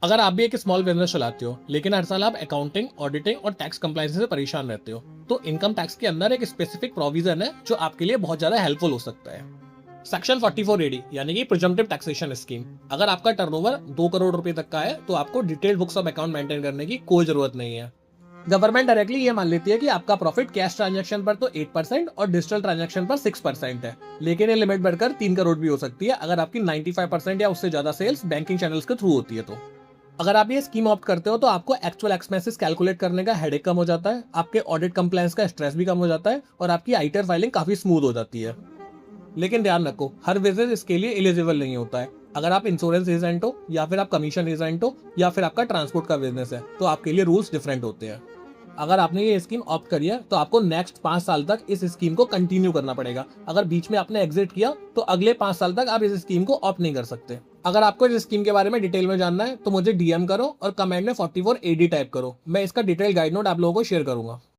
अगर आप भी एक स्मॉल बिजनेस चलाते हो लेकिन हर साल आप अकाउंटिंग, ऑडिटिंग और टैक्स कंप्लायंस से परेशान रहते हो, तो इनकम टैक्स के अंदर एक स्पेसिफिक प्रोविजन है जो आपके लिए बहुत ज्यादा हेल्पफुल हो सकता है। सेक्शन 44AD यानी कि प्रिजम्पटिव टैक्सेशन स्कीम। अगर आपका टर्नओवर 2 करोड़ रुपए तक का है तो आपको detailed books of account maintain करने की कोई जरूरत नहीं है। गवर्नमेंट डायरेक्टली ये मान लेती है कि आपका प्रॉफिट कैश ट्रांजैक्शन पर तो 8% और डिजिटल ट्रांजैक्शन पर 6% है, लेकिन ये लिमिट बढ़कर 3 करोड़ भी हो सकती है अगर आपकी 95% या उससे ज्यादा सेल्स बैंकिंग चैनल्स के थ्रू होती है। तो अगर आप ये स्कीम ऑप्ट करते हो तो आपको एक्चुअल एक्सपेंसेस कैलकुलेट करने का हेडेक कम हो जाता है, आपके ऑडिट कंप्लायंस का स्ट्रेस भी कम हो जाता है और आपकी आईटीआर फाइलिंग काफी स्मूथ हो जाती है। लेकिन ध्यान रखो, हर बिजनेस इसके लिए एलिजिबल नहीं होता है। अगर आप इंश्योरेंस एजेंट हो या फिर आप कमीशन एजेंट हो या फिर आपका ट्रांसपोर्ट का बिजनेस है तो आपके लिए रूल्स डिफरेंट होते हैं। अगर आपने ये स्कीम ऑप्ट करी है तो आपको नेक्स्ट 5 साल तक इस स्कीम को कंटिन्यू करना पड़ेगा। अगर बीच में आपने एग्जिट किया तो अगले 5 साल तक आप इस स्कीम को ऑप्ट नहीं कर सकते। अगर आपको इस स्कीम के बारे में डिटेल में जानना है तो मुझे डीएम करो और कमेंट में 44AD टाइप करो। मैं इसका डिटेल गाइड नोट आप लोगों को शेयर करूंगा।